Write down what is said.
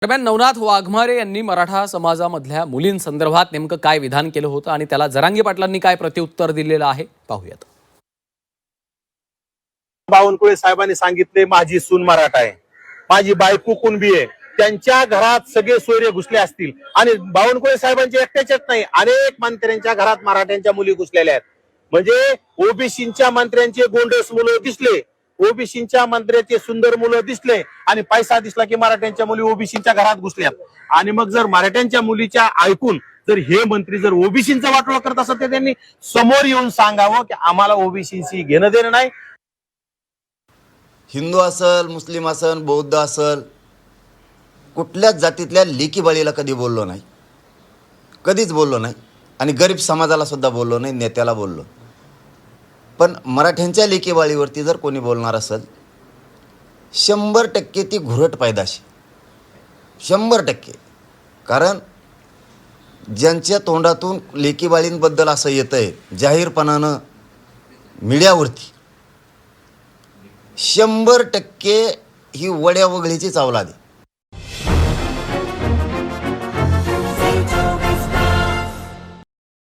दरम्यान नवनाथ वाघमारे यांनी मराठा समाजामधल्या मुलींसंदर्भात नेमकं काय विधान केलं होतं आणि त्याला जरांगे पाटलांनी काय प्रत्युत्तर दिलेलं आहे पाहूयात. बावनकुळे साहेबांनी सांगितले माझी सून मराठा आहे, माझी बायको कुणबी आहे. त्यांच्या घरात सगळे सोयरे घुसले असतील आणि बावनकुळे साहेबांचे एकट्याच्याच नाही, अनेक मंत्र्यांच्या घरात मराठ्यांच्या मुली घुसलेल्या आहेत. म्हणजे ओबीसीच्या मंत्र्यांचे गोंडस मुलं दिसले, ओबीसीच्या मंत्र्याचे सुंदर मुलं दिसले आणि पैसा दिसला की मराठ्यांच्या मुली ओबीसीच्या घरात घुसल्यात. आणि मग जर मराठ्यांच्या मुलीच्या ऐकून जर हे मंत्री जर ओबीसीचा वाटोळा करत असत तर त्यांनी समोर येऊन सांगावं की आम्हाला ओबीसीशी घेणं देणं नाही. हिंदू असल, मुस्लिम असल, बौद्ध असल, कुठल्याच जातीतल्या लेकी बाळीला कधी बोललो नाही, कधीच बोललो नाही. आणि गरीब समाजाला सुद्धा बोललो नाही, नेत्याला बोललो. पण मराठ्यांच्या लेकी बाळीवरती जर कोणी बोलणार असेल 100% ती घुरट पैदाशी, 100%. कारण ज्यांच्या तोंडातून लेकी बाळींबद्दल असं येतंय जाहीरपणानं मीडियावरती, 100% ही वड्या वगळीची चावला दे.